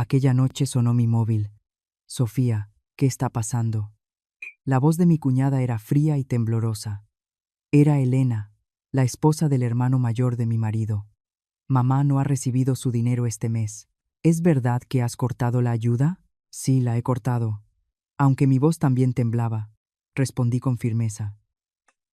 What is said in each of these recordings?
Aquella noche sonó mi móvil. Sofía, ¿qué está pasando? La voz de mi cuñada era fría y temblorosa. Era Elena, la esposa del hermano mayor de mi marido. Mamá no ha recibido su dinero este mes. ¿Es verdad que has cortado la ayuda? Sí, la he cortado. Aunque mi voz también temblaba, respondí con firmeza.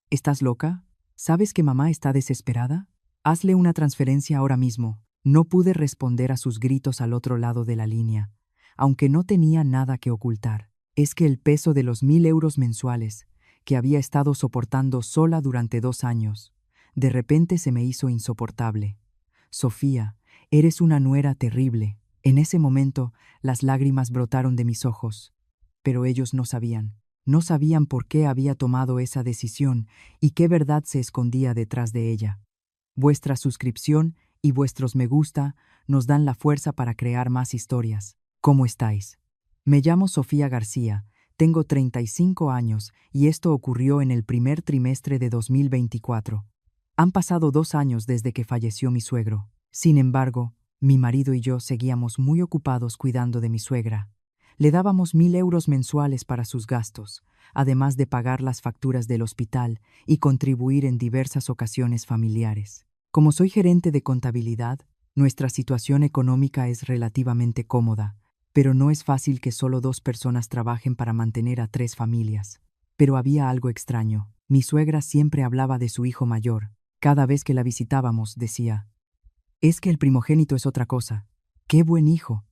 ¿Estás loca? ¿Sabes que mamá está desesperada? Hazle una transferencia ahora mismo. No pude responder a sus gritos al otro lado de la línea, aunque no tenía nada que ocultar. Es que el peso de los 1.000 euros mensuales, que había estado soportando sola durante 2 años, de repente se me hizo insoportable. Sofía, eres una nuera terrible. En ese momento, las lágrimas brotaron de mis ojos. Pero ellos no sabían. No sabían por qué había tomado esa decisión y qué verdad se escondía detrás de ella. Vuestra suscripción y vuestros me gusta nos dan la fuerza para crear más historias. ¿Cómo estáis? Me llamo Sofía García, tengo 35 años y esto ocurrió en el primer trimestre de 2024. Han pasado 2 años desde que falleció mi suegro. Sin embargo, mi marido y yo seguíamos muy ocupados cuidando de mi suegra. Le dábamos 1.000 euros mensuales para sus gastos, además de pagar las facturas del hospital y contribuir en diversas ocasiones familiares. Como soy gerente de contabilidad, nuestra situación económica es relativamente cómoda, pero no es fácil que solo 2 personas trabajen para mantener a 3 familias. Pero había algo extraño. Mi suegra siempre hablaba de su hijo mayor. Cada vez que la visitábamos, decía: «Es que el primogénito es otra cosa. ¡Qué buen hijo!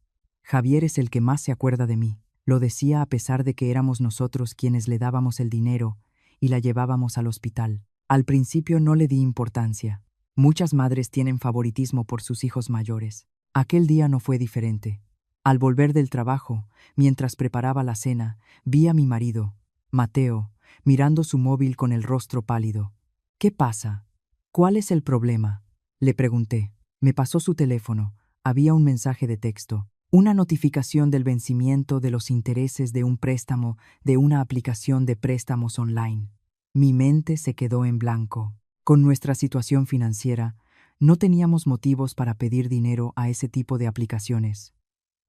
Javier es el que más se acuerda de mí». Lo decía a pesar de que éramos nosotros quienes le dábamos el dinero y la llevábamos al hospital. Al principio no le di importancia. Muchas madres tienen favoritismo por sus hijos mayores. Aquel día no fue diferente. Al volver del trabajo, mientras preparaba la cena, vi a mi marido, Mateo, mirando su móvil con el rostro pálido. «¿Qué pasa? ¿Cuál es el problema?», le pregunté. Me pasó su teléfono. Había un mensaje de texto. Una notificación del vencimiento de los intereses de un préstamo de una aplicación de préstamos online. Mi mente se quedó en blanco. Con nuestra situación financiera, no teníamos motivos para pedir dinero a ese tipo de aplicaciones.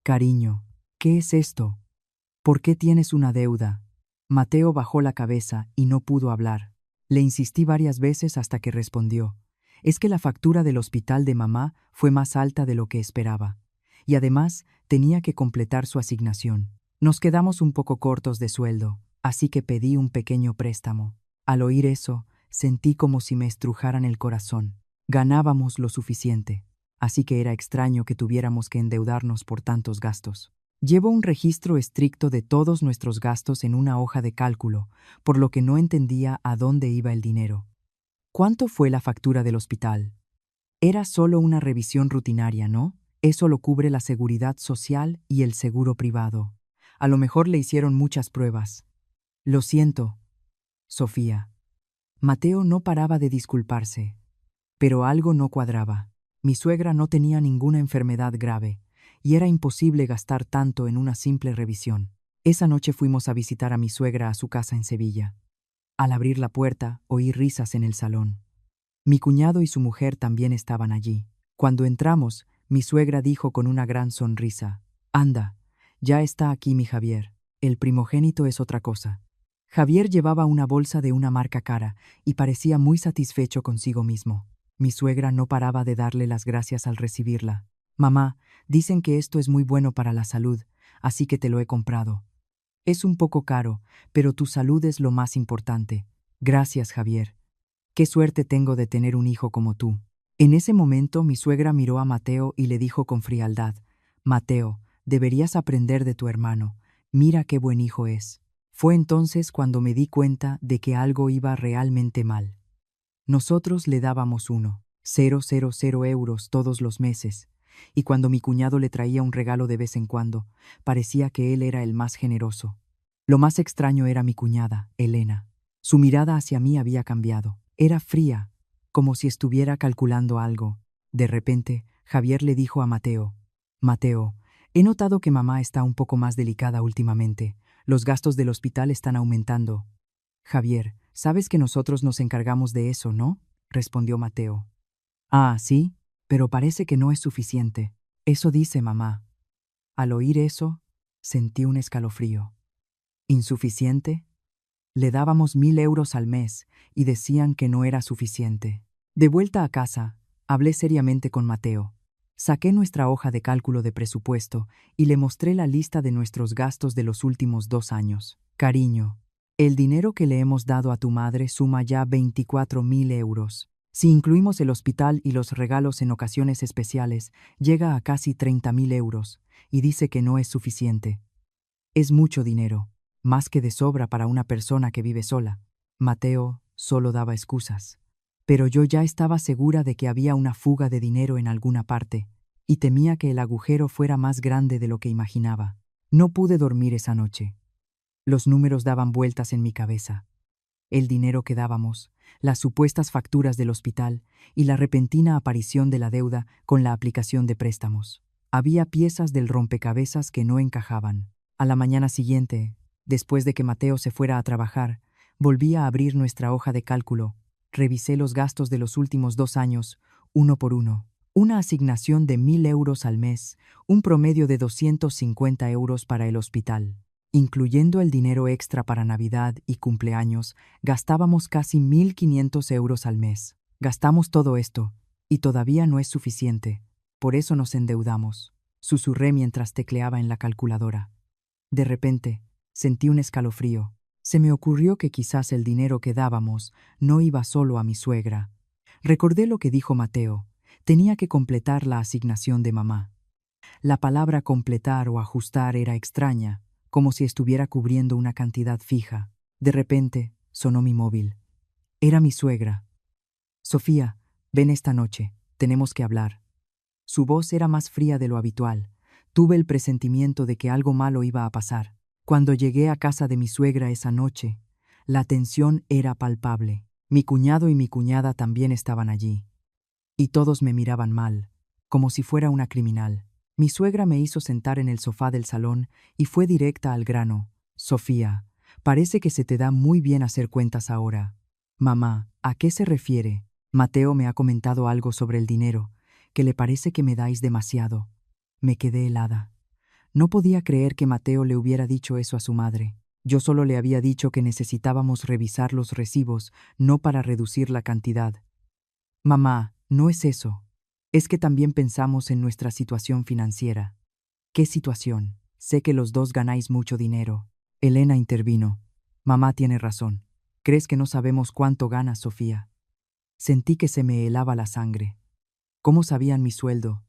«Cariño, ¿qué es esto? ¿Por qué tienes una deuda?». Mateo bajó la cabeza y no pudo hablar. Le insistí varias veces hasta que respondió: «Es que la factura del hospital de mamá fue más alta de lo que esperaba. Y además tenía que completar su asignación. Nos quedamos un poco cortos de sueldo, así que pedí un pequeño préstamo». Al oír eso, sentí como si me estrujaran el corazón. Ganábamos lo suficiente, así que era extraño que tuviéramos que endeudarnos por tantos gastos. Llevo un registro estricto de todos nuestros gastos en una hoja de cálculo, por lo que no entendía a dónde iba el dinero. «¿Cuánto fue la factura del hospital?». «Era solo una revisión rutinaria, ¿no? Eso lo cubre la seguridad social y el seguro privado. A lo mejor le hicieron muchas pruebas». «Lo siento, Sofía». Mateo no paraba de disculparse, pero algo no cuadraba. Mi suegra no tenía ninguna enfermedad grave, y era imposible gastar tanto en una simple revisión. Esa noche fuimos a visitar a mi suegra a su casa en Sevilla. Al abrir la puerta, oí risas en el salón. Mi cuñado y su mujer también estaban allí. Cuando entramos, mi suegra dijo con una gran sonrisa: «Anda, ya está aquí mi Javier. El primogénito es otra cosa». Javier llevaba una bolsa de una marca cara y parecía muy satisfecho consigo mismo. Mi suegra no paraba de darle las gracias al recibirla. «Mamá, dicen que esto es muy bueno para la salud, así que te lo he comprado. Es un poco caro, pero tu salud es lo más importante». «Gracias, Javier. Qué suerte tengo de tener un hijo como tú». En ese momento mi suegra miró a Mateo y le dijo con frialdad: «Mateo, deberías aprender de tu hermano. Mira qué buen hijo es». Fue entonces cuando me di cuenta de que algo iba realmente mal. Nosotros le dábamos 1,000 euros todos los meses, y cuando mi cuñado le traía un regalo de vez en cuando, parecía que él era el más generoso. Lo más extraño era mi cuñada, Elena. Su mirada hacia mí había cambiado. Era fría, como si estuviera calculando algo. De repente, Javier le dijo a Mateo: «Mateo, he notado que mamá está un poco más delicada últimamente. Los gastos del hospital están aumentando». «Javier, sabes que nosotros nos encargamos de eso, ¿no?», respondió Mateo. «Ah, sí, pero parece que no es suficiente». «Eso dice mamá». Al oír eso, sentí un escalofrío. ¿Insuficiente? Le dábamos 1.000 euros al mes y decían que no era suficiente. De vuelta a casa, hablé seriamente con Mateo. Saqué nuestra hoja de cálculo de presupuesto y le mostré la lista de nuestros gastos de los últimos 2 años. Cariño, el dinero que le hemos dado a tu madre suma ya 24.000 euros. Si incluimos el hospital y los regalos en ocasiones especiales, llega a casi 30.000 euros, y dice que no es suficiente. Es mucho dinero, más que de sobra para una persona que vive sola. Mateo solo daba excusas. Pero yo ya estaba segura de que había una fuga de dinero en alguna parte, y temía que el agujero fuera más grande de lo que imaginaba. No pude dormir esa noche. Los números daban vueltas en mi cabeza. El dinero que dábamos, las supuestas facturas del hospital y la repentina aparición de la deuda con la aplicación de préstamos. Había piezas del rompecabezas que no encajaban. A la mañana siguiente, después de que Mateo se fuera a trabajar, volví a abrir nuestra hoja de cálculo. Revisé los gastos de los últimos 2 años, uno por uno. Una asignación de 1.000 euros al mes, un promedio de 250 euros para el hospital. Incluyendo el dinero extra para Navidad y cumpleaños, gastábamos casi 1.500 euros al mes. Gastamos todo esto, y todavía no es suficiente. Por eso nos endeudamos, susurré mientras tecleaba en la calculadora. De repente, sentí un escalofrío. Se me ocurrió que quizás el dinero que dábamos no iba solo a mi suegra. Recordé lo que dijo Mateo. Tenía que completar la asignación de mamá. La palabra completar o ajustar era extraña, como si estuviera cubriendo una cantidad fija. De repente, sonó mi móvil. Era mi suegra. Sofía, ven esta noche, tenemos que hablar. Su voz era más fría de lo habitual. Tuve el presentimiento de que algo malo iba a pasar. Cuando llegué a casa de mi suegra esa noche, la tensión era palpable. Mi cuñado y mi cuñada también estaban allí. Y todos me miraban mal, como si fuera una criminal. Mi suegra me hizo sentar en el sofá del salón y fue directa al grano. Sofía, parece que se te da muy bien hacer cuentas ahora. Mamá, ¿a qué se refiere? Mateo me ha comentado algo sobre el dinero, que le parece que me dais demasiado. Me quedé helada. No podía creer que Mateo le hubiera dicho eso a su madre. Yo solo le había dicho que necesitábamos revisar los recibos, no para reducir la cantidad. Mamá, no es eso. Es que también pensamos en nuestra situación financiera. ¿Qué situación? Sé que los dos ganáis mucho dinero. Elena intervino. Mamá tiene razón. ¿Crees que no sabemos cuánto ganas, Sofía? Sentí que se me helaba la sangre. ¿Cómo sabían mi sueldo?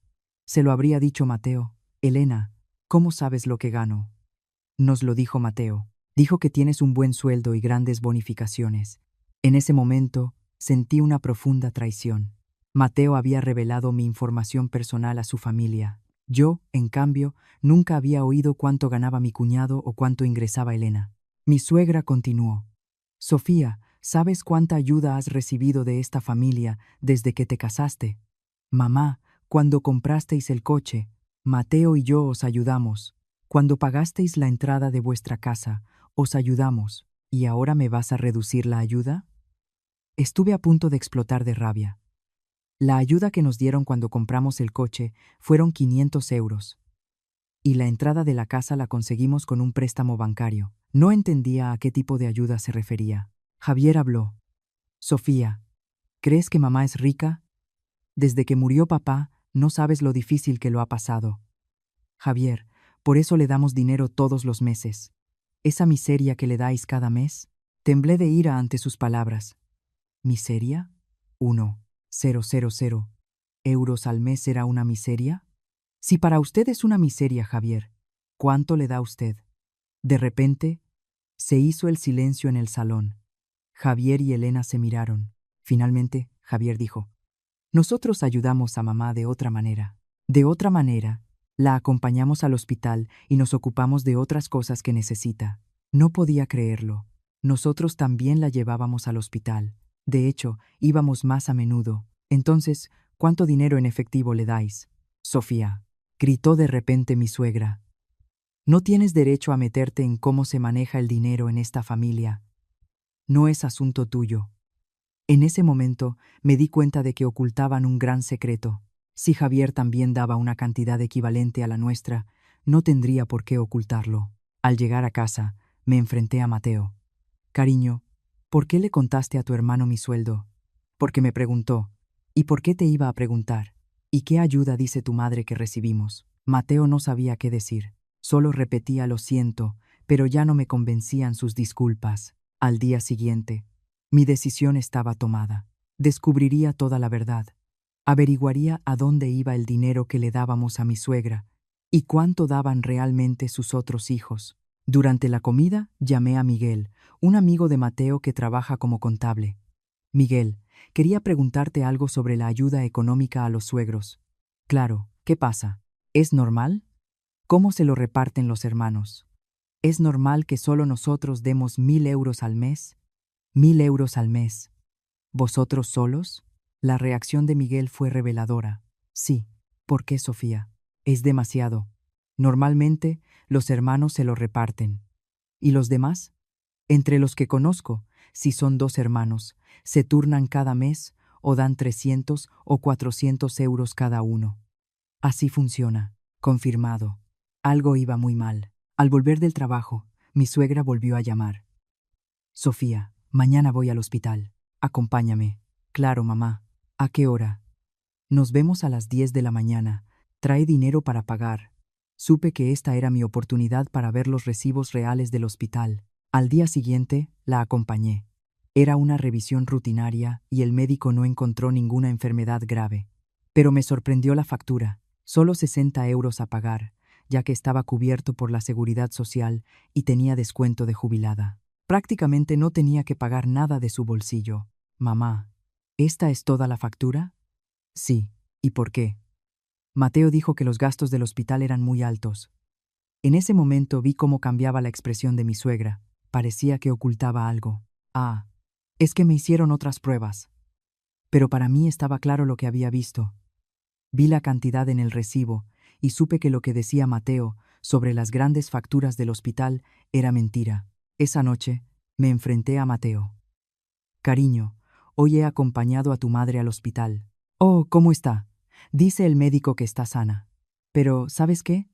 Se lo habría dicho Mateo. Elena, ¿cómo sabes lo que gano? Nos lo dijo Mateo. Dijo que tienes un buen sueldo y grandes bonificaciones. En ese momento, sentí una profunda traición. Mateo había revelado mi información personal a su familia. Yo, en cambio, nunca había oído cuánto ganaba mi cuñado o cuánto ingresaba Elena. Mi suegra continuó. Sofía, ¿sabes cuánta ayuda has recibido de esta familia desde que te casaste? Mamá, cuando comprasteis el coche, Mateo y yo os ayudamos. Cuando pagasteis la entrada de vuestra casa, os ayudamos. ¿Y ahora me vas a reducir la ayuda? Estuve a punto de explotar de rabia. La ayuda que nos dieron cuando compramos el coche fueron 500 euros. Y la entrada de la casa la conseguimos con un préstamo bancario. No entendía a qué tipo de ayuda se refería. Javier habló. Sofía, ¿crees que mamá es rica? Desde que murió papá, no sabes lo difícil que lo ha pasado. Javier, por eso le damos dinero todos los meses. ¿Esa miseria que le dais cada mes? Temblé de ira ante sus palabras. ¿Miseria? 1,000 euros al mes era una miseria? Si para usted es una miseria, Javier, ¿cuánto le da usted? De repente, se hizo el silencio en el salón. Javier y Elena se miraron. Finalmente, Javier dijo, nosotros ayudamos a mamá de otra manera. De otra manera, la acompañamos al hospital y nos ocupamos de otras cosas que necesita. No podía creerlo. Nosotros también la llevábamos al hospital. De hecho, íbamos más a menudo. Entonces, ¿cuánto dinero en efectivo le dais? Sofía, gritó de repente mi suegra. No tienes derecho a meterte en cómo se maneja el dinero en esta familia. No es asunto tuyo. En ese momento me di cuenta de que ocultaban un gran secreto. Si Javier también daba una cantidad equivalente a la nuestra, no tendría por qué ocultarlo. Al llegar a casa, me enfrenté a Mateo. Cariño, ¿por qué le contaste a tu hermano mi sueldo? Porque me preguntó. ¿Y por qué te iba a preguntar? ¿Y qué ayuda dice tu madre que recibimos? Mateo no sabía qué decir. Solo repetía lo siento, pero ya no me convencían sus disculpas. Al día siguiente, mi decisión estaba tomada. Descubriría toda la verdad. Averiguaría a dónde iba el dinero que le dábamos a mi suegra y cuánto daban realmente sus otros hijos. Durante la comida llamé a Miguel, un amigo de Mateo que trabaja como contable. Miguel, quería preguntarte algo sobre la ayuda económica a los suegros. Claro, ¿qué pasa? ¿Es normal? ¿Cómo se lo reparten los hermanos? ¿Es normal que solo nosotros demos 1.000 euros al mes? 1.000 euros al mes. ¿Vosotros solos? La reacción de Miguel fue reveladora. Sí. ¿Por qué, Sofía? Es demasiado. Normalmente, los hermanos se lo reparten. ¿Y los demás? Entre los que conozco, si son 2 hermanos, se turnan cada mes o dan 300 o 400 euros cada uno. Así funciona. Confirmado. Algo iba muy mal. Al volver del trabajo, mi suegra volvió a llamar. Sofía, mañana voy al hospital. Acompáñame. Claro, mamá. ¿A qué hora? Nos vemos a las 10 de la mañana. Trae dinero para pagar. Supe que esta era mi oportunidad para ver los recibos reales del hospital. Al día siguiente, la acompañé. Era una revisión rutinaria y el médico no encontró ninguna enfermedad grave. Pero me sorprendió la factura. Solo 60 euros a pagar, ya que estaba cubierto por la seguridad social y tenía descuento de jubilada. Prácticamente no tenía que pagar nada de su bolsillo. Mamá, ¿esta es toda la factura? Sí. ¿Y por qué? Mateo dijo que los gastos del hospital eran muy altos. En ese momento vi cómo cambiaba la expresión de mi suegra. Parecía que ocultaba algo. Ah, es que me hicieron otras pruebas. Pero para mí estaba claro lo que había visto. Vi la cantidad en el recibo y supe que lo que decía Mateo sobre las grandes facturas del hospital era mentira. Esa noche me enfrenté a Mateo. Cariño, hoy he acompañado a tu madre al hospital. Oh, ¿cómo está? Dice el médico que está sana. Pero, ¿sabes qué?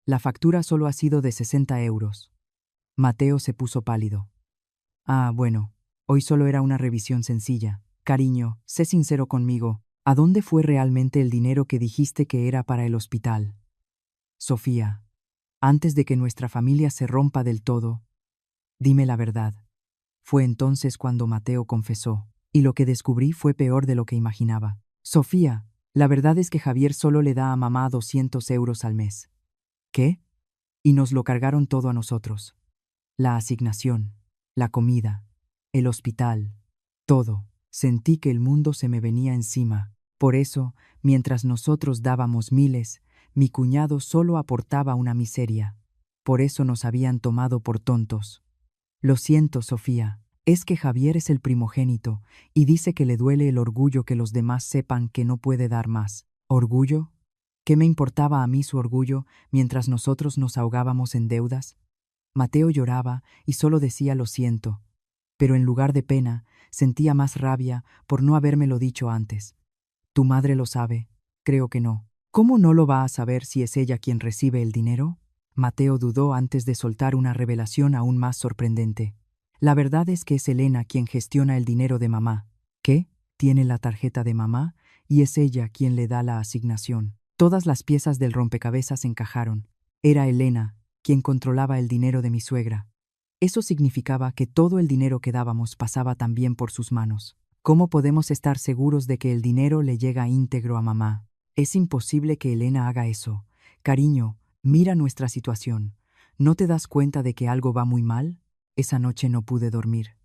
La factura solo ha sido de 60 euros. Mateo se puso pálido. Ah, bueno, hoy solo era una revisión sencilla. Cariño, sé sincero conmigo. ¿A dónde fue realmente el dinero que dijiste que era para el hospital? Sofía, antes de que nuestra familia se rompa del todo, dime la verdad. Fue entonces cuando Mateo confesó, y lo que descubrí fue peor de lo que imaginaba. Sofía, la verdad es que Javier solo le da a mamá 200 euros al mes. ¿Qué? Y nos lo cargaron todo a nosotros. La asignación, la comida, el hospital, todo. Sentí que el mundo se me venía encima. Por eso, mientras nosotros dábamos miles, mi cuñado solo aportaba una miseria. Por eso nos habían tomado por tontos. Lo siento, Sofía. Es que Javier es el primogénito y dice que le duele el orgullo que los demás sepan que no puede dar más. ¿Orgullo? ¿Qué me importaba a mí su orgullo mientras nosotros nos ahogábamos en deudas? Mateo lloraba y solo decía lo siento, pero en lugar de pena, sentía más rabia por no habérmelo dicho antes. ¿Tu madre lo sabe? Creo que no. ¿Cómo no lo va a saber si es ella quien recibe el dinero? Mateo dudó antes de soltar una revelación aún más sorprendente. La verdad es que es Elena quien gestiona el dinero de mamá. ¿Qué? Tiene la tarjeta de mamá y es ella quien le da la asignación. Todas las piezas del rompecabezas encajaron. Era Elena quien controlaba el dinero de mi suegra. Eso significaba que todo el dinero que dábamos pasaba también por sus manos. ¿Cómo podemos estar seguros de que el dinero le llega íntegro a mamá? Es imposible que Elena haga eso. Cariño, mira nuestra situación. ¿No te das cuenta de que algo va muy mal? Esa noche no pude dormir.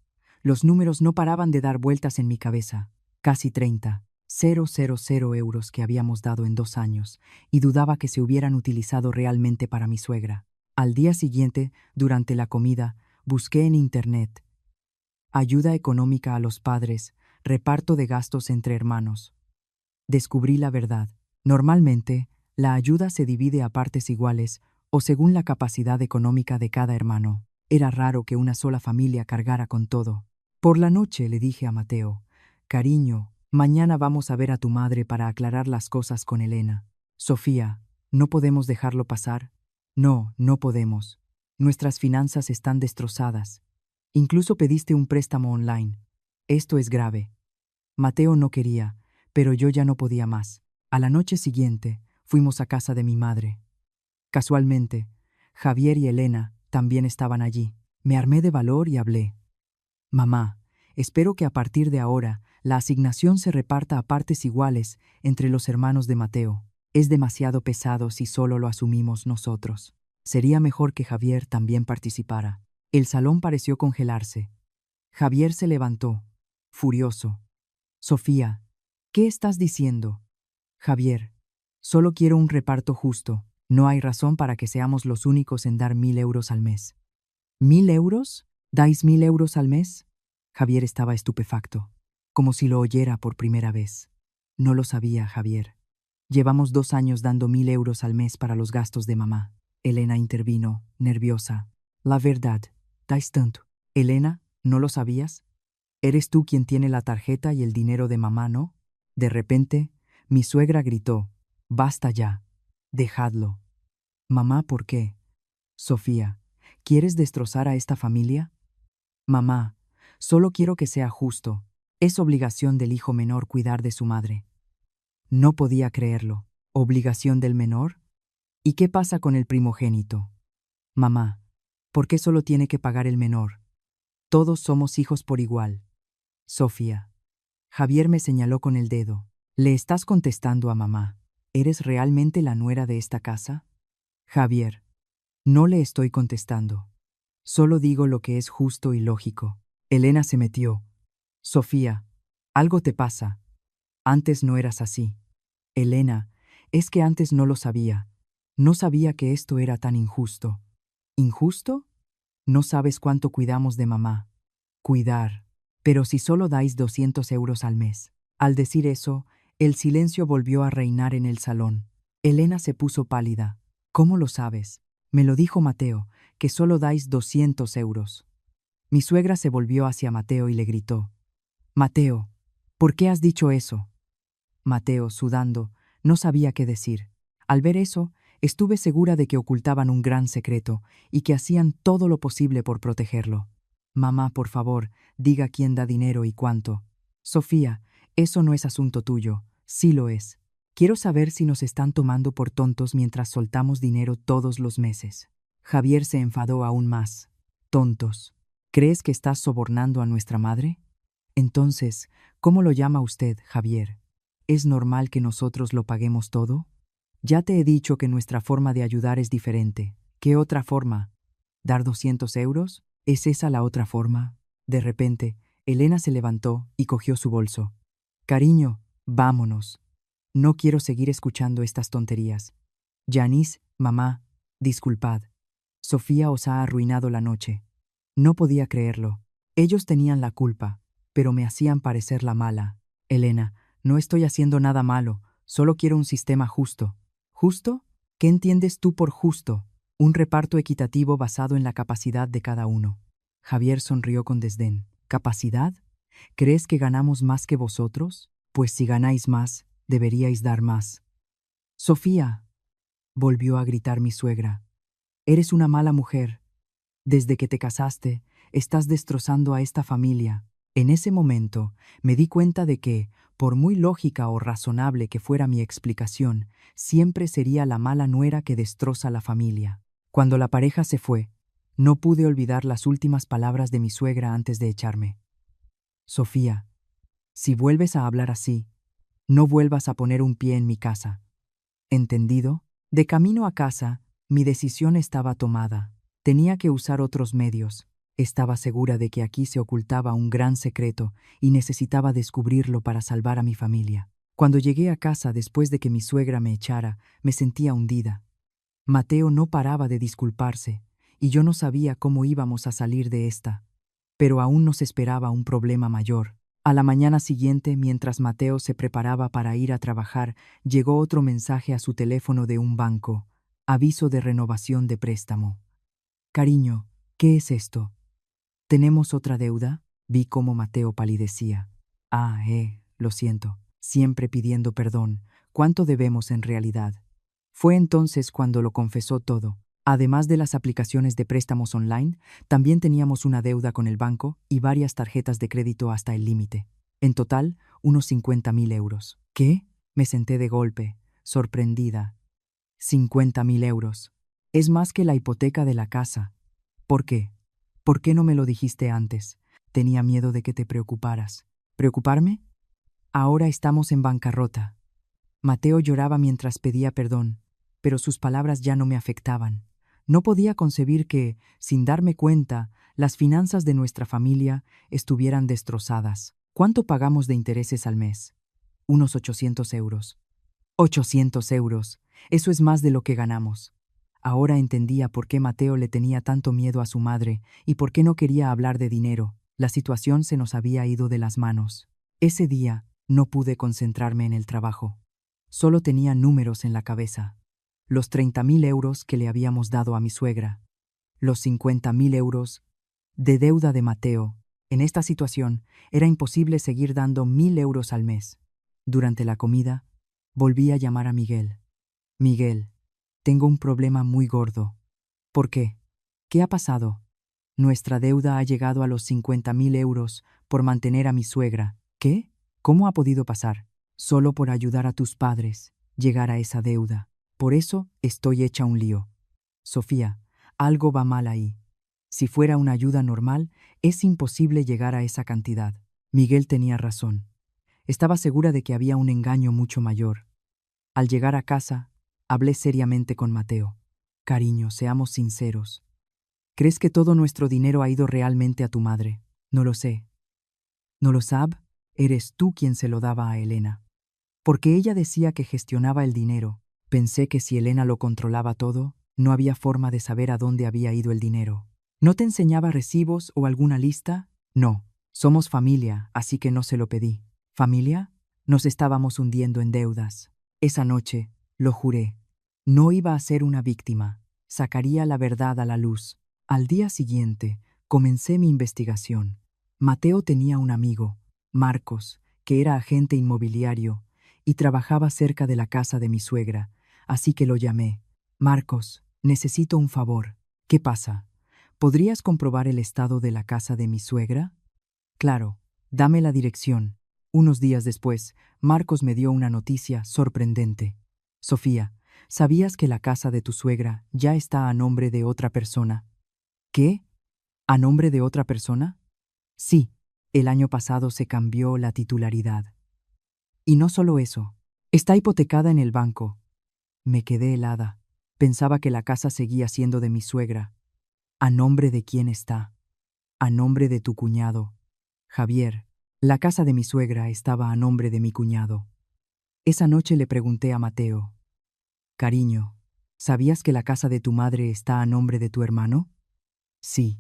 Los números no paraban de dar vueltas en mi cabeza. Casi 30.000 euros que habíamos dado en 2 años, y dudaba que se hubieran utilizado realmente para mi suegra. Al día siguiente, durante la comida, busqué en Internet. Ayuda económica a los padres, reparto de gastos entre hermanos. Descubrí la verdad. Normalmente, la ayuda se divide a partes iguales o según la capacidad económica de cada hermano. Era raro que una sola familia cargara con todo. Por la noche le dije a Mateo, cariño, mañana vamos a ver a tu madre para aclarar las cosas con Elena. Sofía, ¿no podemos dejarlo pasar? No, no podemos. Nuestras finanzas están destrozadas. Incluso pediste un préstamo online. Esto es grave. Mateo no quería, pero yo ya no podía más. A la noche siguiente, fuimos a casa de mi madre. Casualmente, Javier y Elena también estaban allí. Me armé de valor y hablé. Mamá, espero que a partir de ahora la asignación se reparta a partes iguales entre los hermanos de Mateo. Es demasiado pesado si solo lo asumimos nosotros. Sería mejor que Javier también participara. El salón pareció congelarse. Javier se levantó, furioso. Sofía, ¿qué estás diciendo? Javier, solo quiero un reparto justo. No hay razón para que seamos los únicos en dar 1.000 euros al mes. ¿1.000 euros? ¿Dais 1.000 euros al mes? Javier estaba estupefacto, como si lo oyera por primera vez. No lo sabía, Javier. Llevamos 2 años dando 1.000 euros al mes para los gastos de mamá. Elena intervino, nerviosa. La verdad, dais tanto. Elena, ¿no lo sabías? Eres tú quien tiene la tarjeta y el dinero de mamá, ¿no? De repente, mi suegra gritó, «Basta ya, dejadlo». Mamá, ¿por qué? Sofía, ¿quieres destrozar a esta familia? Mamá, solo quiero que sea justo. Es obligación del hijo menor cuidar de su madre. No podía creerlo. ¿Obligación del menor? ¿Y qué pasa con el primogénito? Mamá, ¿por qué solo tiene que pagar el menor? Todos somos hijos por igual. Sofía. Javier me señaló con el dedo. ¿Le estás contestando a mamá? ¿Eres realmente la nuera de esta casa? Javier. No le estoy contestando. Solo digo lo que es justo y lógico. Elena se metió. Sofía, algo te pasa. Antes no eras así. Elena, es que antes no lo sabía. No sabía que esto era tan injusto. ¿Injusto? No sabes cuánto cuidamos de mamá. Cuidar. Pero si solo dais 200 euros al mes. Al decir eso, el silencio volvió a reinar en el salón. Elena se puso pálida. ¿Cómo lo sabes? Me lo dijo Mateo, que solo dais 200 euros. Mi suegra se volvió hacia Mateo y le gritó. Mateo, ¿por qué has dicho eso? Mateo, sudando, no sabía qué decir. Al ver eso, estuve segura de que ocultaban un gran secreto y que hacían todo lo posible por protegerlo. Mamá, por favor, diga quién da dinero y cuánto. Sofía, eso no es asunto tuyo. Sí lo es. Quiero saber si nos están tomando por tontos mientras soltamos dinero todos los meses. Javier se enfadó aún más. Tontos. ¿Crees que estás sobornando a nuestra madre? Entonces, ¿cómo lo llama usted, Javier? ¿Es normal que nosotros lo paguemos todo? Ya te he dicho que nuestra forma de ayudar es diferente. ¿Qué otra forma? ¿Dar 200 euros? ¿Es esa la otra forma? De repente, Elena se levantó y cogió su bolso. Cariño, vámonos. No quiero seguir escuchando estas tonterías. Yanis, mamá, disculpad. Sofía os ha arruinado la noche. No podía creerlo. Ellos tenían la culpa, pero me hacían parecer la mala. Elena, no estoy haciendo nada malo, solo quiero un sistema justo. ¿Justo? ¿Qué entiendes tú por justo? Un reparto equitativo basado en la capacidad de cada uno. Javier sonrió con desdén. ¿Capacidad? ¿Crees que ganamos más que vosotros? Pues si ganáis más, deberíais dar más. Sofía, volvió a gritar mi suegra, eres una mala mujer. Desde que te casaste, estás destrozando a esta familia. En ese momento, me di cuenta de que, por muy lógica o razonable que fuera mi explicación, siempre sería la mala nuera que destroza la familia. Cuando la pareja se fue, no pude olvidar las últimas palabras de mi suegra antes de echarme. Sofía, si vuelves a hablar así, no vuelvas a poner un pie en mi casa. ¿Entendido? De camino a casa, mi decisión estaba tomada. Tenía que usar otros medios. Estaba segura de que aquí se ocultaba un gran secreto y necesitaba descubrirlo para salvar a mi familia. Cuando llegué a casa después de que mi suegra me echara, me sentía hundida. Mateo no paraba de disculparse, y yo no sabía cómo íbamos a salir de esta. Pero aún nos esperaba un problema mayor. A la mañana siguiente, mientras Mateo se preparaba para ir a trabajar, llegó otro mensaje a su teléfono de un banco. Aviso de renovación de préstamo. Cariño, ¿qué es esto? ¿Tenemos otra deuda? Vi cómo Mateo palidecía. Lo siento. Siempre pidiendo perdón. ¿Cuánto debemos en realidad? Fue entonces cuando lo confesó todo. Además de las aplicaciones de préstamos online, también teníamos una deuda con el banco y varias tarjetas de crédito hasta el límite. En total, unos 50.000 euros. ¿Qué? Me senté de golpe, sorprendida. 50.000 euros. Es más que la hipoteca de la casa. ¿Por qué? ¿Por qué no me lo dijiste antes? Tenía miedo de que te preocuparas. ¿Preocuparme? Ahora estamos en bancarrota. Mateo lloraba mientras pedía perdón, pero sus palabras ya no me afectaban. No podía concebir que, sin darme cuenta, las finanzas de nuestra familia estuvieran destrozadas. ¿Cuánto pagamos de intereses al mes? Unos 800 euros. 800 euros. Eso es más de lo que ganamos. Ahora entendía por qué Mateo le tenía tanto miedo a su madre y por qué no quería hablar de dinero. La situación se nos había ido de las manos. Ese día no pude concentrarme en el trabajo. Solo tenía números en la cabeza. Los 30.000 euros que le habíamos dado a mi suegra. Los 50.000 euros de deuda de Mateo. En esta situación era imposible seguir dando 1.000 euros al mes. Durante la comida, volví a llamar a Miguel. Miguel, tengo un problema muy gordo. ¿Por qué? ¿Qué ha pasado? Nuestra deuda ha llegado a los 50.000 euros por mantener a mi suegra. ¿Qué? ¿Cómo ha podido pasar? Solo por ayudar a tus padres, llegar a esa deuda. Por eso estoy hecha un lío. Sofía, algo va mal ahí. Si fuera una ayuda normal, es imposible llegar a esa cantidad. Miguel tenía razón. Estaba segura de que había un engaño mucho mayor. Al llegar a casa, hablé seriamente con Mateo. Cariño, seamos sinceros. ¿Crees que todo nuestro dinero ha ido realmente a tu madre? No lo sé. ¿No lo sabes? Eres tú quien se lo daba a Elena. Porque ella decía que gestionaba el dinero. Pensé que si Elena lo controlaba todo, no había forma de saber a dónde había ido el dinero. ¿No te enseñaba recibos o alguna lista? No. Somos familia, así que no se lo pedí. ¿Familia? Nos estábamos hundiendo en deudas. Esa noche, lo juré. No iba a ser una víctima. Sacaría la verdad a la luz. Al día siguiente, comencé mi investigación. Mateo tenía un amigo, Marcos, que era agente inmobiliario y trabajaba cerca de la casa de mi suegra, así que lo llamé. Marcos, necesito un favor. ¿Qué pasa? ¿Podrías comprobar el estado de la casa de mi suegra? Claro, dame la dirección. Unos días después, Marcos me dio una noticia sorprendente. Sofía, ¿sabías que la casa de tu suegra ya está a nombre de otra persona? ¿Qué? ¿A nombre de otra persona? Sí, el año pasado se cambió la titularidad. Y no solo eso, está hipotecada en el banco. Me quedé helada. Pensaba que la casa seguía siendo de mi suegra. ¿A nombre de quién está? A nombre de tu cuñado. Javier, la casa de mi suegra estaba a nombre de mi cuñado. Esa noche le pregunté a Mateo. Cariño, ¿sabías que la casa de tu madre está a nombre de tu hermano? Sí.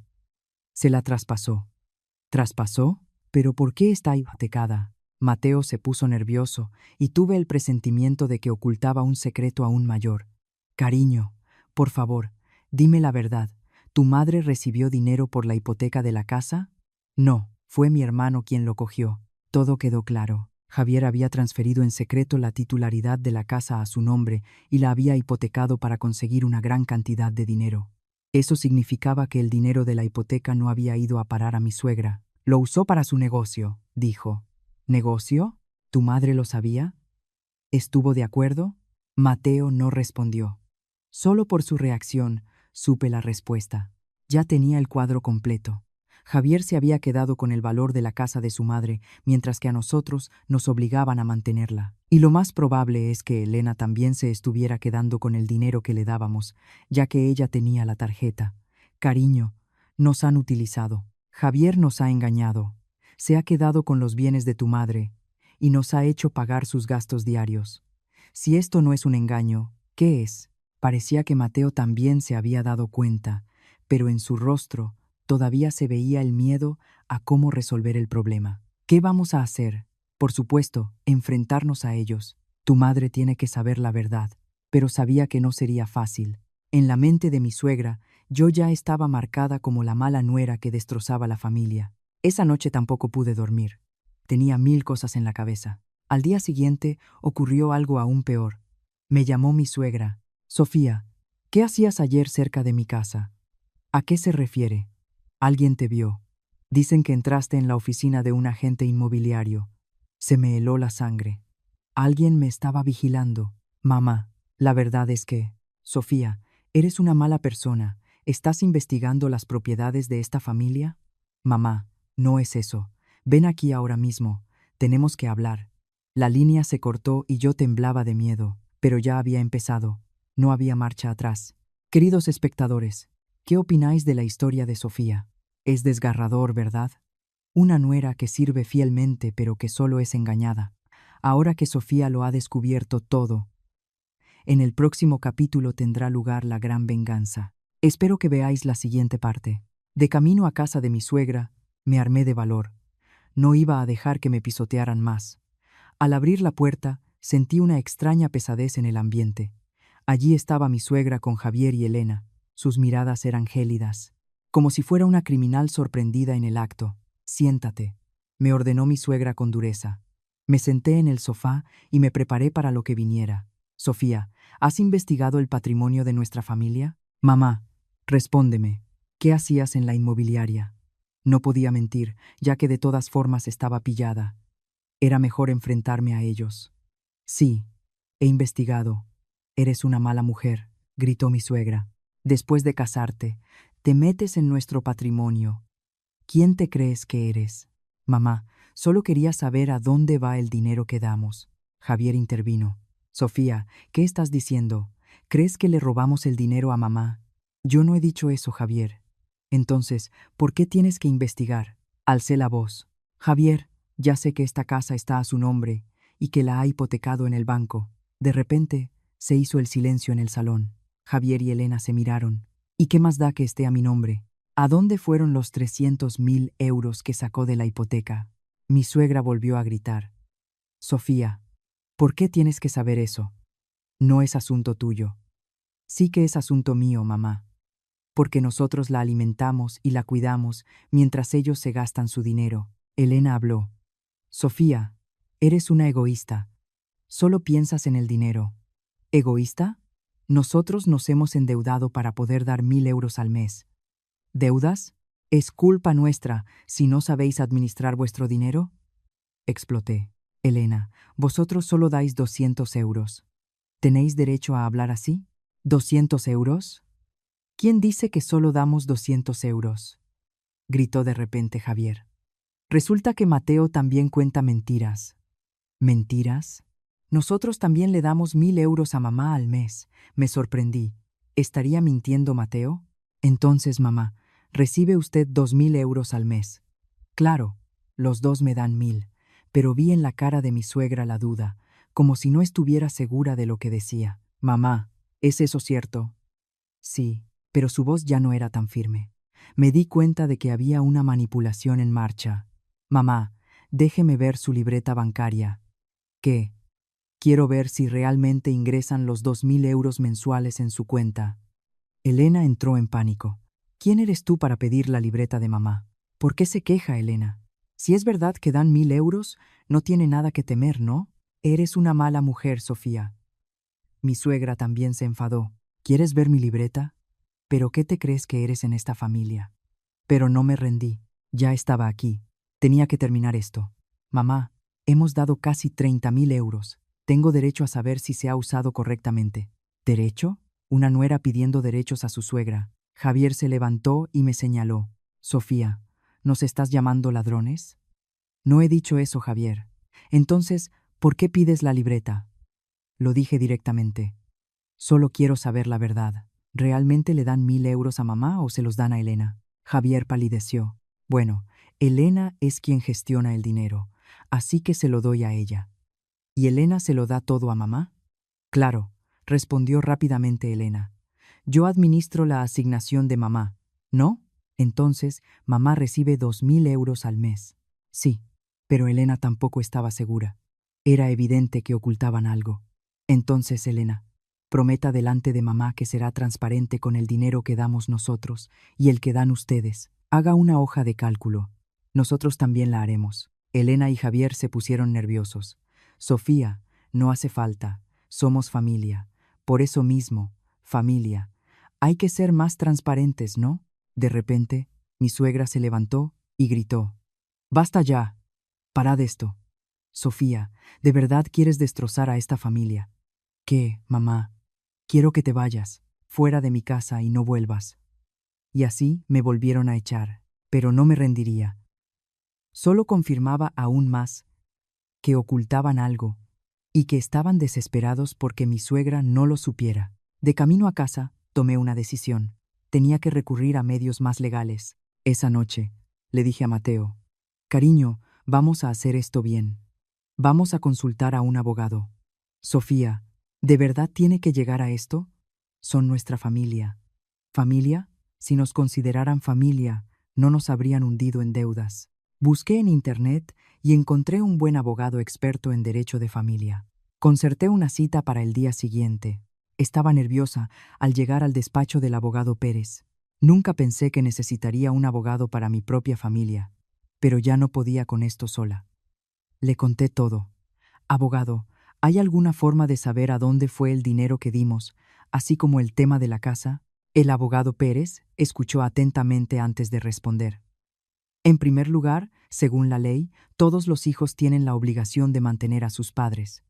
Se la traspasó. ¿Traspasó? ¿Pero por qué está hipotecada? Mateo se puso nervioso y tuve el presentimiento de que ocultaba un secreto aún mayor. Cariño, por favor, dime la verdad. ¿Tu madre recibió dinero por la hipoteca de la casa? No, fue mi hermano quien lo cogió. Todo quedó claro. Javier había transferido en secreto la titularidad de la casa a su nombre y la había hipotecado para conseguir una gran cantidad de dinero. Eso significaba que el dinero de la hipoteca no había ido a parar a mi suegra. Lo usó para su negocio, dijo. ¿Negocio? ¿Tu madre lo sabía? ¿Estuvo de acuerdo? Mateo no respondió. Solo por su reacción supe la respuesta. Ya tenía el cuadro completo. Javier se había quedado con el valor de la casa de su madre, mientras que a nosotros nos obligaban a mantenerla. Y lo más probable es que Elena también se estuviera quedando con el dinero que le dábamos, ya que ella tenía la tarjeta. Cariño, nos han utilizado. Javier nos ha engañado. Se ha quedado con los bienes de tu madre y nos ha hecho pagar sus gastos diarios. Si esto no es un engaño, ¿qué es? Parecía que Mateo también se había dado cuenta, pero en su rostro todavía se veía el miedo a cómo resolver el problema. ¿Qué vamos a hacer? Por supuesto, enfrentarnos a ellos. Tu madre tiene que saber la verdad, pero sabía que no sería fácil. En la mente de mi suegra, yo ya estaba marcada como la mala nuera que destrozaba la familia. Esa noche tampoco pude dormir. Tenía 1.000 cosas en la cabeza. Al día siguiente ocurrió algo aún peor. Me llamó mi suegra. Sofía, ¿Qué hacías ayer cerca de mi casa? ¿A qué se refiere? Alguien te vio. Dicen que entraste en la oficina de un agente inmobiliario. Se me heló la sangre. Alguien me estaba vigilando. Mamá, la verdad es que, Sofía, eres una mala persona. ¿Estás investigando las propiedades de esta familia? Mamá, no es eso. Ven aquí ahora mismo. Tenemos que hablar. La línea se cortó y yo temblaba de miedo, pero ya había empezado. No había marcha atrás. Queridos espectadores, ¿qué opináis de la historia de Sofía? Es desgarrador, ¿verdad? Una nuera que sirve fielmente pero que solo es engañada. Ahora que Sofía lo ha descubierto todo, en el próximo capítulo tendrá lugar la gran venganza. Espero que veáis la siguiente parte. De camino a casa de mi suegra, me armé de valor. No iba a dejar que me pisotearan más. Al abrir la puerta, sentí una extraña pesadez en el ambiente. Allí estaba mi suegra con Javier y Elena. Sus miradas eran gélidas, como si fuera una criminal sorprendida en el acto. Siéntate, me ordenó mi suegra con dureza. Me senté en el sofá y me preparé para lo que viniera. Sofía, ¿has investigado el patrimonio de nuestra familia? Mamá, respóndeme, ¿qué hacías en la inmobiliaria? No podía mentir, ya que de todas formas estaba pillada. Era mejor enfrentarme a ellos. Sí, he investigado. Eres una mala mujer, gritó mi suegra. Después de casarte, te metes en nuestro patrimonio. ¿Quién te crees que eres? Mamá, solo quería saber a dónde va el dinero que damos. Javier intervino. Sofía, ¿qué estás diciendo? ¿Crees que le robamos el dinero a mamá? Yo no he dicho eso, Javier. Entonces, ¿por qué tienes que investigar? Alcé la voz. Javier, ya sé que esta casa está a su nombre y que la ha hipotecado en el banco. De repente, se hizo el silencio en el salón. Javier y Elena se miraron. ¿Y qué más da que esté a mi nombre? ¿A dónde fueron los 300.000 euros que sacó de la hipoteca? Mi suegra volvió a gritar. Sofía, ¿por qué tienes que saber eso? No es asunto tuyo. Sí que es asunto mío, mamá. Porque nosotros la alimentamos y la cuidamos mientras ellos se gastan su dinero. Elena habló. Sofía, eres una egoísta. Solo piensas en el dinero. ¿Egoísta? Nosotros nos hemos endeudado para poder dar 1.000 euros al mes. ¿Deudas? ¿Es culpa nuestra si no sabéis administrar vuestro dinero? Exploté. Elena, vosotros solo dais 200 euros. ¿Tenéis derecho a hablar así? ¿200 euros? ¿Quién dice que solo damos 200 euros? Gritó de repente Javier. Resulta que Mateo también cuenta mentiras. ¿Mentiras? Nosotros también le damos 1.000 euros a mamá al mes. Me sorprendí. ¿Estaría mintiendo Mateo? Entonces, mamá, recibe usted 2.000 euros al mes. Claro, los dos me dan 1.000, pero vi en la cara de mi suegra la duda, como si no estuviera segura de lo que decía. Mamá, ¿es eso cierto? Sí, pero su voz ya no era tan firme. Me di cuenta de que había una manipulación en marcha. Mamá, déjeme ver su libreta bancaria. ¿Qué? Quiero ver si realmente ingresan los 2.000 euros mensuales en su cuenta. Elena entró en pánico. ¿Quién eres tú para pedir la libreta de mamá? ¿Por qué se queja, Elena? Si es verdad que dan 1.000 euros, no tiene nada que temer, ¿no? Eres una mala mujer, Sofía. Mi suegra también se enfadó. ¿Quieres ver mi libreta? ¿Pero qué te crees que eres en esta familia? Pero no me rendí. Ya estaba aquí. Tenía que terminar esto. Mamá, hemos dado casi 30.000 euros. Tengo derecho a saber si se ha usado correctamente. ¿Derecho? Una nuera pidiendo derechos a su suegra. Javier se levantó y me señaló. Sofía, ¿nos estás llamando ladrones? No he dicho eso, Javier. Entonces, ¿por qué pides la libreta? Lo dije directamente. Solo quiero saber la verdad. ¿Realmente le dan 1.000 euros a mamá o se los dan a Elena? Javier palideció. Bueno, Elena es quien gestiona el dinero, así que se lo doy a ella. ¿Y Elena se lo da todo a mamá? Claro, respondió rápidamente Elena. Yo administro la asignación de mamá, ¿no? Entonces, mamá recibe 2.000 euros al mes. Sí, pero Elena tampoco estaba segura. Era evidente que ocultaban algo. Entonces, Elena, prometa delante de mamá que será transparente con el dinero que damos nosotros y el que dan ustedes. Haga una hoja de cálculo. Nosotros también la haremos. Elena y Javier se pusieron nerviosos. Sofía, no hace falta. Somos familia. Por eso mismo, familia. Hay que ser más transparentes, ¿no? De repente, mi suegra se levantó y gritó. Basta ya. Parad esto. Sofía, ¿de verdad quieres destrozar a esta familia? ¿Qué, mamá? Quiero que te vayas, fuera de mi casa y no vuelvas. Y así me volvieron a echar, pero no me rendiría. Solo confirmaba aún más que ocultaban algo y que estaban desesperados porque mi suegra no lo supiera. De camino a casa, tomé una decisión. Tenía que recurrir a medios más legales. Esa noche, le dije a Mateo, cariño, vamos a hacer esto bien. Vamos a consultar a un abogado. Sofía, ¿de verdad tiene que llegar a esto? Son nuestra familia. ¿Familia? Si nos consideraran familia, no nos habrían hundido en deudas. Busqué en Internet y encontré un buen abogado experto en derecho de familia. Concerté una cita para el día siguiente. Estaba nerviosa al llegar al despacho del abogado Pérez. Nunca pensé que necesitaría un abogado para mi propia familia, pero ya no podía con esto sola. Le conté todo. Abogado, ¿hay alguna forma de saber a dónde fue el dinero que dimos, así como el tema de la casa? El abogado Pérez escuchó atentamente antes de responder. En primer lugar, según la ley, todos los hijos tienen la obligación de mantener a sus padres.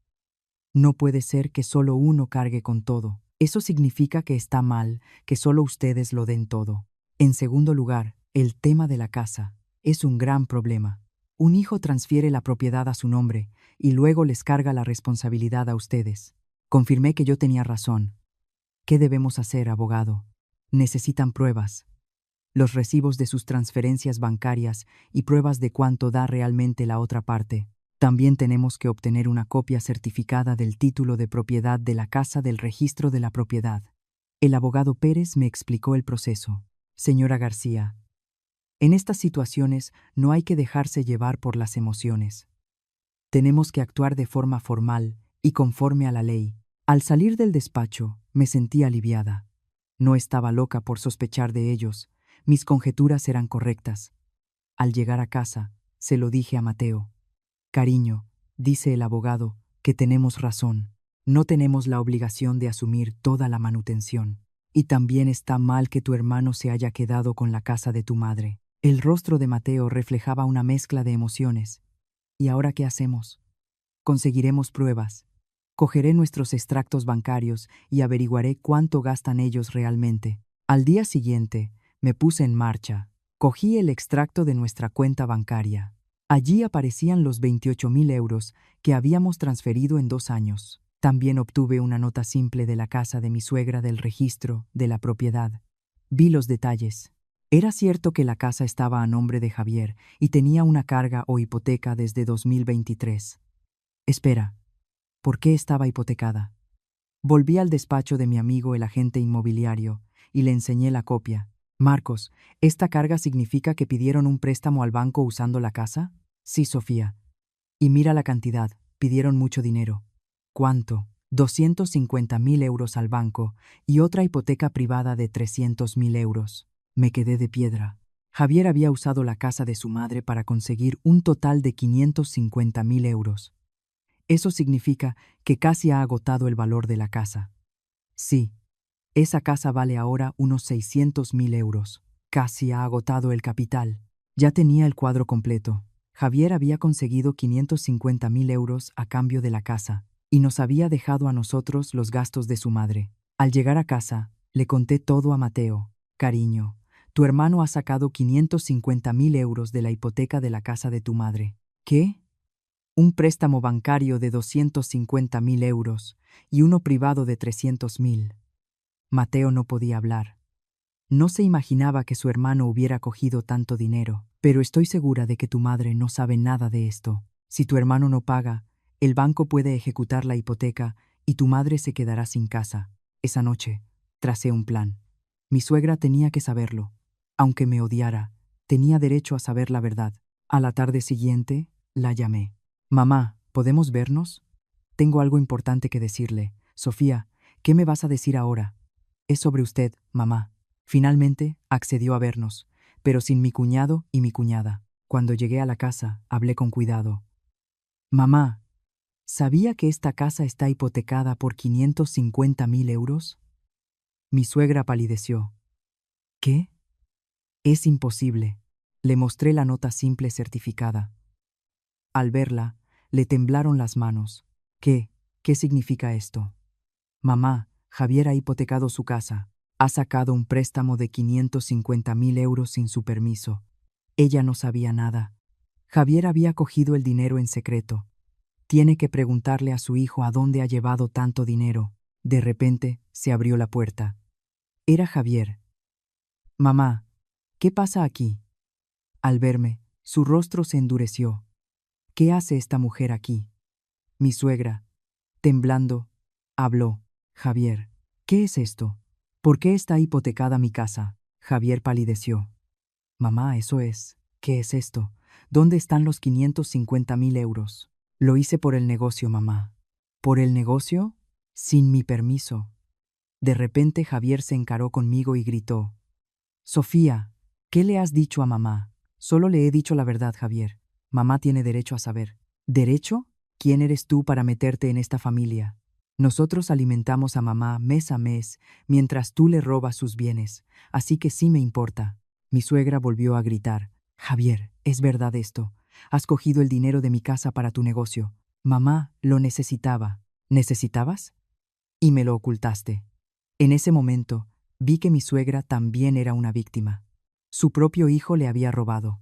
No puede ser que solo uno cargue con todo. Eso significa que está mal que solo ustedes lo den todo. En segundo lugar, el tema de la casa es un gran problema. Un hijo transfiere la propiedad a su nombre y luego les carga la responsabilidad a ustedes. Confirmé que yo tenía razón. ¿Qué debemos hacer, abogado? Necesitan pruebas. Los recibos de sus transferencias bancarias y pruebas de cuánto da realmente la otra parte. También tenemos que obtener una copia certificada del título de propiedad de la casa del registro de la propiedad. El abogado Pérez me explicó el proceso. Señora García, en estas situaciones no hay que dejarse llevar por las emociones. Tenemos que actuar de forma formal y conforme a la ley. Al salir del despacho, me sentí aliviada. No estaba loca por sospechar de ellos. Mis conjeturas eran correctas. Al llegar a casa, se lo dije a Mateo. Cariño, dice el abogado, que tenemos razón. No tenemos la obligación de asumir toda la manutención. Y también está mal que tu hermano se haya quedado con la casa de tu madre. El rostro de Mateo reflejaba una mezcla de emociones. ¿Y ahora qué hacemos? Conseguiremos pruebas. Cogeré nuestros extractos bancarios y averiguaré cuánto gastan ellos realmente. Al día siguiente, me puse en marcha. Cogí el extracto de nuestra cuenta bancaria. Allí aparecían los 28.000 euros que habíamos transferido en 2 años. También obtuve una nota simple de la casa de mi suegra del registro de la propiedad. Vi los detalles. Era cierto que la casa estaba a nombre de Javier y tenía una carga o hipoteca desde 2023. Espera, ¿por qué estaba hipotecada? Volví al despacho de mi amigo el agente inmobiliario y le enseñé la copia. Marcos, ¿esta carga significa que pidieron un préstamo al banco usando la casa? Sí, Sofía. Y mira la cantidad, pidieron mucho dinero. ¿Cuánto? 250.000 euros al banco y otra hipoteca privada de 300.000 euros. Me quedé de piedra. Javier había usado la casa de su madre para conseguir un total de 550.000 euros. Eso significa que casi ha agotado el valor de la casa. Sí, esa casa vale ahora unos 600.000 euros. Casi ha agotado el capital. Ya tenía el cuadro completo. Javier había conseguido 550.000 euros a cambio de la casa y nos había dejado a nosotros los gastos de su madre. Al llegar a casa, le conté todo a Mateo. Cariño, tu hermano ha sacado 550.000 euros de la hipoteca de la casa de tu madre. ¿Qué? Un préstamo bancario de 250.000 euros y uno privado de 300.000. Mateo no podía hablar. No se imaginaba que su hermano hubiera cogido tanto dinero, pero estoy segura de que tu madre no sabe nada de esto. Si tu hermano no paga, el banco puede ejecutar la hipoteca y tu madre se quedará sin casa. Esa noche, tracé un plan. Mi suegra tenía que saberlo. Aunque me odiara, tenía derecho a saber la verdad. A la tarde siguiente, la llamé. Mamá, ¿podemos vernos? Tengo algo importante que decirle. Sofía, ¿qué me vas a decir ahora? Es sobre usted, mamá. Finalmente, accedió a vernos, pero sin mi cuñado y mi cuñada. Cuando llegué a la casa, hablé con cuidado. Mamá, ¿sabía que esta casa está hipotecada por 550.000 euros? Mi suegra palideció. ¿Qué? Es imposible. Le mostré la nota simple certificada. Al verla, le temblaron las manos. ¿Qué? ¿Qué significa esto? Mamá, Javier ha hipotecado su casa. Ha sacado un préstamo de 550.000 euros sin su permiso. Ella no sabía nada. Javier había cogido el dinero en secreto. Tiene que preguntarle a su hijo a dónde ha llevado tanto dinero. De repente, se abrió la puerta. Era Javier. Mamá, ¿qué pasa aquí? Al verme, su rostro se endureció. ¿Qué hace esta mujer aquí? Mi suegra, temblando, habló. Javier, ¿qué es esto? ¿Por qué está hipotecada mi casa? Javier palideció. Mamá, eso es. ¿Qué es esto? ¿Dónde están los 550.000 euros? Lo hice por el negocio, mamá. ¿Por el negocio? Sin mi permiso. De repente Javier se encaró conmigo y gritó. Sofía, ¿qué le has dicho a mamá? Solo le he dicho la verdad, Javier. Mamá tiene derecho a saber. ¿Derecho? ¿Quién eres tú para meterte en esta familia? Nosotros alimentamos a mamá mes a mes, mientras tú le robas sus bienes, así que sí me importa. Mi suegra volvió a gritar. Javier, ¿es verdad esto? Has cogido el dinero de mi casa para tu negocio. Mamá lo necesitaba. ¿Necesitabas? Y me lo ocultaste. En ese momento, vi que mi suegra también era una víctima. Su propio hijo le había robado.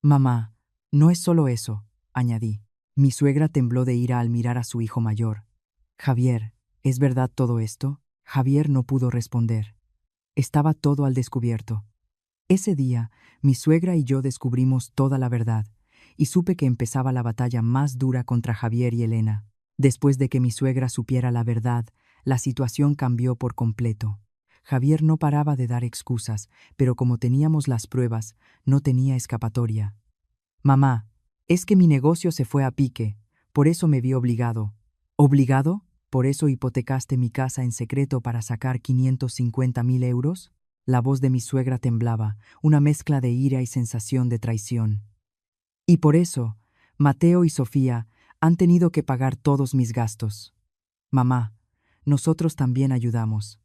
Mamá, no es solo eso, añadí. Mi suegra tembló de ira al mirar a su hijo mayor. Javier, ¿es verdad todo esto? Javier no pudo responder. Estaba todo al descubierto. Ese día, mi suegra y yo descubrimos toda la verdad, y supe que empezaba la batalla más dura contra Javier y Elena. Después de que mi suegra supiera la verdad, la situación cambió por completo. Javier no paraba de dar excusas, pero como teníamos las pruebas, no tenía escapatoria. Mamá, es que mi negocio se fue a pique, por eso me vi obligado. ¿Obligado? ¿Por eso hipotecaste mi casa en secreto para sacar 550.000 euros? La voz de mi suegra temblaba, una mezcla de ira y sensación de traición. Y por eso, Mateo y Sofía han tenido que pagar todos mis gastos. Mamá, nosotros también ayudamos.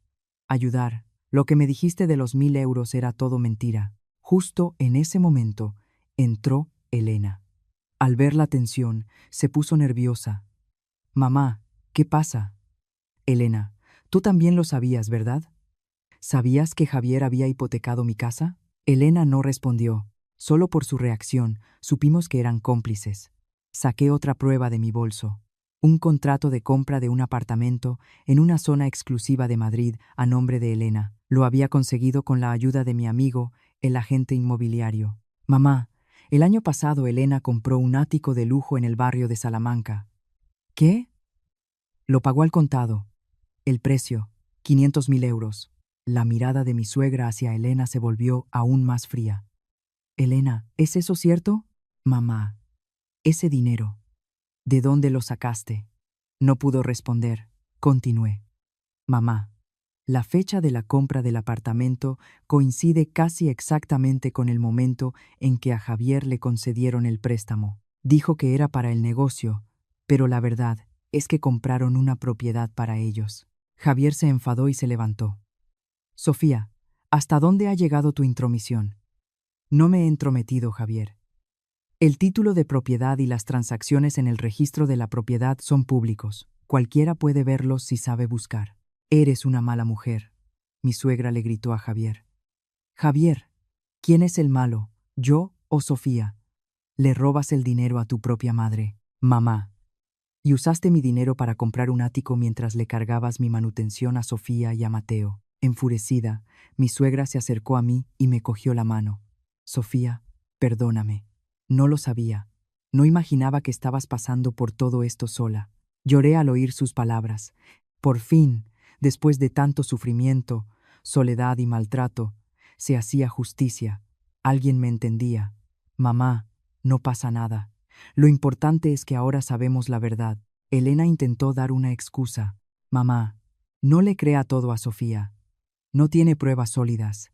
Ayudar. Lo que me dijiste de los 1.000 euros era todo mentira. Justo en ese momento, entró Elena. Al ver la tensión, se puso nerviosa. Mamá, ¿qué pasa? Elena, tú también lo sabías, ¿verdad? ¿Sabías que Javier había hipotecado mi casa? Elena no respondió. Solo por su reacción, supimos que eran cómplices. Saqué otra prueba de mi bolso. Un contrato de compra de un apartamento en una zona exclusiva de Madrid a nombre de Elena. Lo había conseguido con la ayuda de mi amigo, el agente inmobiliario. Mamá, el año pasado Elena compró un ático de lujo en el barrio de Salamanca. ¿Qué? Lo pagó al contado. El precio, 500.000 euros. La mirada de mi suegra hacia Elena se volvió aún más fría. Elena, ¿es eso cierto? Mamá, ese dinero, ¿de dónde lo sacaste? No pudo responder. Continué. Mamá, la fecha de la compra del apartamento coincide casi exactamente con el momento en que a Javier le concedieron el préstamo. Dijo que era para el negocio, pero la verdad es que compraron una propiedad para ellos. Javier se enfadó y se levantó. Sofía, ¿hasta dónde ha llegado tu intromisión? No me he entrometido, Javier. El título de propiedad y las transacciones en el registro de la propiedad son públicos. Cualquiera puede verlos si sabe buscar. Eres una mala mujer, mi suegra le gritó a Javier. Javier, ¿quién es el malo, yo o Sofía? Le robas el dinero a tu propia madre, mamá. Y usaste mi dinero para comprar un ático mientras le cargabas mi manutención a Sofía y a Mateo. Enfurecida, mi suegra se acercó a mí y me cogió la mano. Sofía, perdóname. No lo sabía. No imaginaba que estabas pasando por todo esto sola. Lloré al oír sus palabras. Por fin, después de tanto sufrimiento, soledad y maltrato, se hacía justicia. Alguien me entendía. Mamá, no pasa nada. Lo importante es que ahora sabemos la verdad. Elena intentó dar una excusa. Mamá, no le crea todo a Sofía. No tiene pruebas sólidas.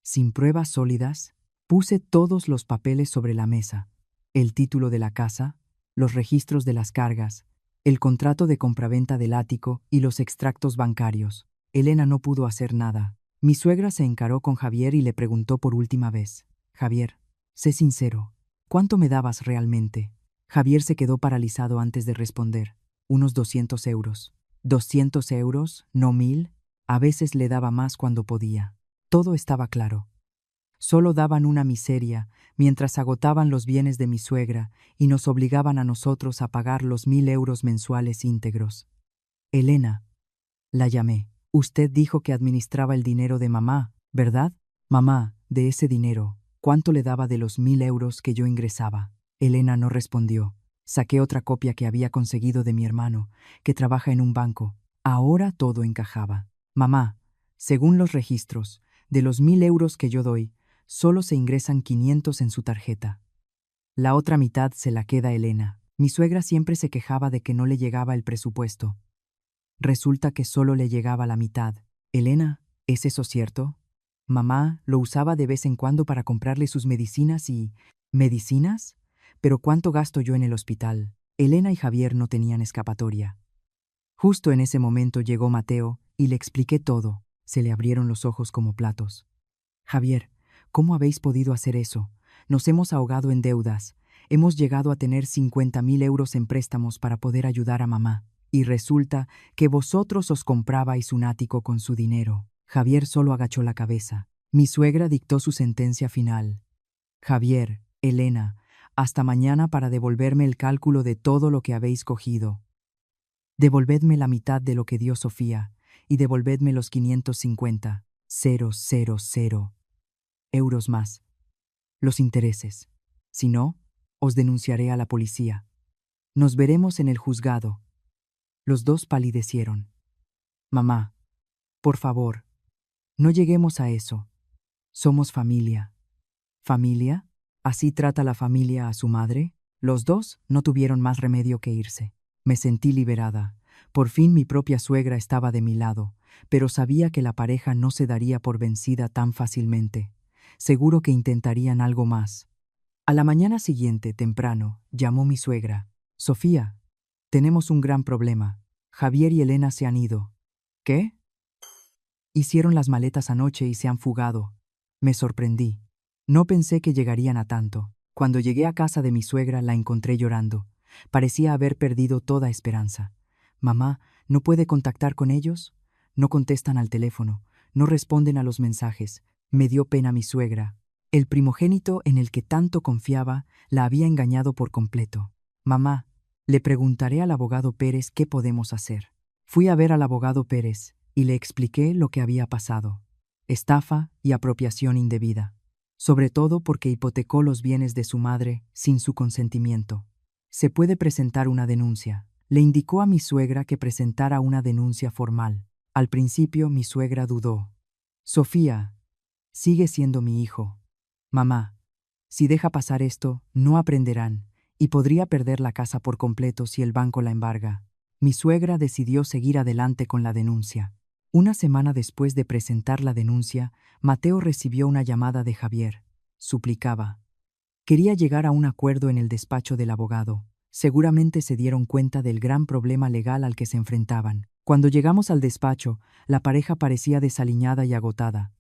Sin pruebas sólidas, puse todos los papeles sobre la mesa. El título de la casa, los registros de las cargas, el contrato de compraventa del ático y los extractos bancarios. Elena no pudo hacer nada. Mi suegra se encaró con Javier y le preguntó por última vez: Javier, sé sincero, ¿cuánto me dabas realmente? Javier se quedó paralizado antes de responder: unos 200 euros. ¿200 euros? ¿No 1000? A veces le daba más cuando podía. Todo estaba claro. Solo daban una miseria, mientras agotaban los bienes de mi suegra y nos obligaban a nosotros a pagar los 1000 euros mensuales íntegros. Elena, la llamé. Usted dijo que administraba el dinero de mamá, ¿verdad? Mamá, de ese dinero, ¿cuánto le daba de los 1000 euros que yo ingresaba? Elena no respondió. Saqué otra copia que había conseguido de mi hermano, que trabaja en un banco. Ahora todo encajaba. Mamá, según los registros, de los 1000 euros que yo doy, solo se ingresan 500 en su tarjeta. La otra mitad se la queda Elena. Mi suegra siempre se quejaba de que no le llegaba el presupuesto. Resulta que solo le llegaba la mitad. Elena, ¿es eso cierto? Mamá lo usaba de vez en cuando para comprarle sus medicinas y... ¿Medicinas? ¿Pero cuánto gasto yo en el hospital? Elena y Javier no tenían escapatoria. Justo en ese momento llegó Mateo y le expliqué todo. Se le abrieron los ojos como platos. Javier, ¿cómo habéis podido hacer eso? Nos hemos ahogado en deudas. Hemos llegado a tener 50.000 euros en préstamos para poder ayudar a mamá. Y resulta que vosotros os comprabais un ático con su dinero. Javier solo agachó la cabeza. Mi suegra dictó su sentencia final. Javier, Elena, hasta mañana para devolverme el cálculo de todo lo que habéis cogido. Devolvedme la mitad de lo que dio Sofía y devolvedme los 550,000 euros más. Los intereses. Si no, os denunciaré a la policía. Nos veremos en el juzgado. Los dos palidecieron. Mamá, por favor, no lleguemos a eso. Somos familia. ¿Familia? ¿Así trata la familia a su madre? Los dos no tuvieron más remedio que irse. Me sentí liberada. Por fin mi propia suegra estaba de mi lado, pero sabía que la pareja no se daría por vencida tan fácilmente. Seguro que intentarían algo más. A la mañana siguiente, temprano, llamó mi suegra. Sofía, tenemos un gran problema. Javier y Elena se han ido. ¿Qué? Hicieron las maletas anoche y se han fugado. Me sorprendí. No pensé que llegarían a tanto. Cuando llegué a casa de mi suegra la encontré llorando. Parecía haber perdido toda esperanza. Mamá, ¿no puede contactar con ellos? No contestan al teléfono, no responden a los mensajes. Me dio pena mi suegra. El primogénito en el que tanto confiaba la había engañado por completo. Mamá, le preguntaré al abogado Pérez qué podemos hacer. Fui a ver al abogado Pérez y le expliqué lo que había pasado. Estafa y apropiación indebida. Sobre todo porque hipotecó los bienes de su madre sin su consentimiento. Se puede presentar una denuncia. Le indicó a mi suegra que presentara una denuncia formal. Al principio mi suegra dudó. Sofía, sigue siendo mi hijo. Mamá, si deja pasar esto, no aprenderán, y podría perder la casa por completo si el banco la embarga. Mi suegra decidió seguir adelante con la denuncia. Una semana después de presentar la denuncia, Mateo recibió una llamada de Javier. Suplicaba. Quería llegar a un acuerdo en el despacho del abogado. Seguramente se dieron cuenta del gran problema legal al que se enfrentaban. Cuando llegamos al despacho, la pareja parecía desaliñada y agotada.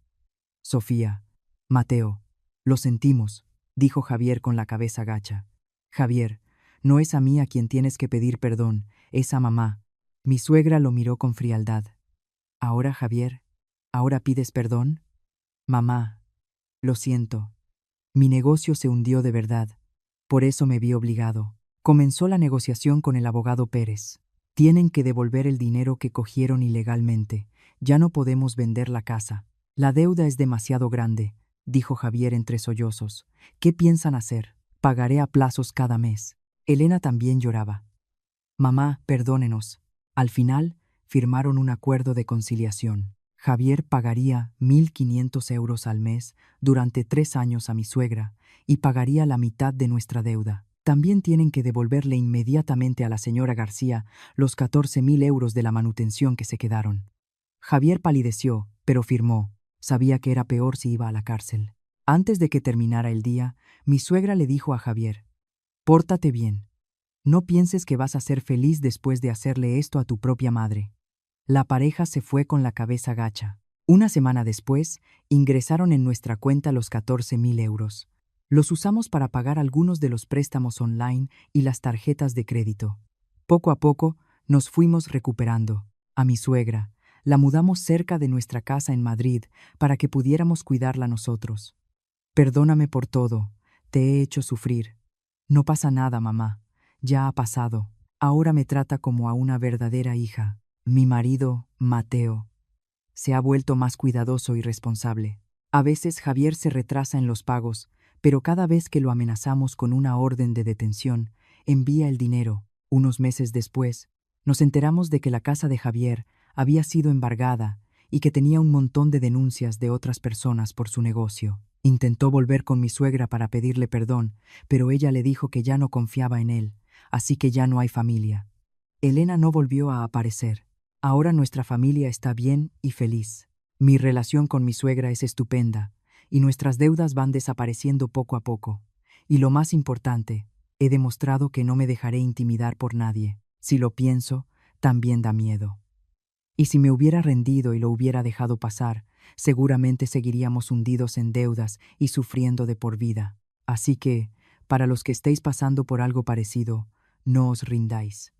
Sofía, Mateo, lo sentimos, dijo Javier con la cabeza gacha. Javier, no es a mí a quien tienes que pedir perdón, es a mamá. Mi suegra lo miró con frialdad. ¿Ahora, Javier? ¿Ahora pides perdón? Mamá, lo siento. Mi negocio se hundió de verdad. Por eso me vi obligado. Comenzó la negociación con el abogado Pérez. Tienen que devolver el dinero que cogieron ilegalmente. Ya no podemos vender la casa. La deuda es demasiado grande, dijo Javier entre sollozos. ¿Qué piensan hacer? Pagaré a plazos cada mes. Elena también lloraba. Mamá, perdónenos. Al final, firmaron un acuerdo de conciliación. Javier pagaría 1.500 euros al mes durante 3 años a mi suegra y pagaría la mitad de nuestra deuda. También tienen que devolverle inmediatamente a la señora García los 14.000 euros de la manutención que se quedaron. Javier palideció, pero firmó. Sabía que era peor si iba a la cárcel. Antes de que terminara el día, mi suegra le dijo a Javier: «Pórtate bien. No pienses que vas a ser feliz después de hacerle esto a tu propia madre». La pareja se fue con la cabeza gacha. Una semana después, ingresaron en nuestra cuenta los 14.000 euros. Los usamos para pagar algunos de los préstamos online y las tarjetas de crédito. Poco a poco, nos fuimos recuperando. A mi suegra, la mudamos cerca de nuestra casa en Madrid para que pudiéramos cuidarla nosotros. Perdóname por todo, te he hecho sufrir. No pasa nada, mamá. Ya ha pasado. Ahora me trata como a una verdadera hija. Mi marido, Mateo, se ha vuelto más cuidadoso y responsable. A veces Javier se retrasa en los pagos, pero cada vez que lo amenazamos con una orden de detención, envía el dinero. Unos meses después, nos enteramos de que la casa de Javier había sido embargada y que tenía un montón de denuncias de otras personas por su negocio. Intentó volver con mi suegra para pedirle perdón, pero ella le dijo que ya no confiaba en él, así que ya no hay familia. Elena no volvió a aparecer. Ahora nuestra familia está bien y feliz. Mi relación con mi suegra es estupenda, y nuestras deudas van desapareciendo poco a poco. Y lo más importante, he demostrado que no me dejaré intimidar por nadie. Si lo pienso, también da miedo. Y si me hubiera rendido y lo hubiera dejado pasar, seguramente seguiríamos hundidos en deudas y sufriendo de por vida. Así que, para los que estéis pasando por algo parecido, no os rindáis.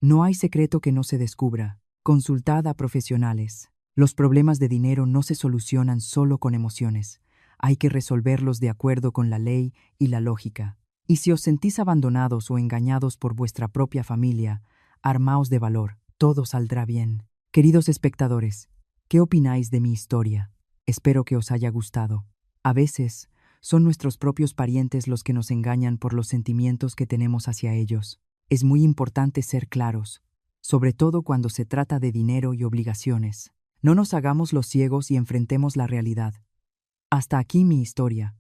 No hay secreto que no se descubra. Consultad a profesionales. Los problemas de dinero no se solucionan solo con emociones. Hay que resolverlos de acuerdo con la ley y la lógica. Y si os sentís abandonados o engañados por vuestra propia familia, armaos de valor. Todo saldrá bien. Queridos espectadores, ¿qué opináis de mi historia? Espero que os haya gustado. A veces, son nuestros propios parientes los que nos engañan por los sentimientos que tenemos hacia ellos. Es muy importante ser claros, sobre todo cuando se trata de dinero y obligaciones. No nos hagamos los ciegos y enfrentemos la realidad. Hasta aquí mi historia.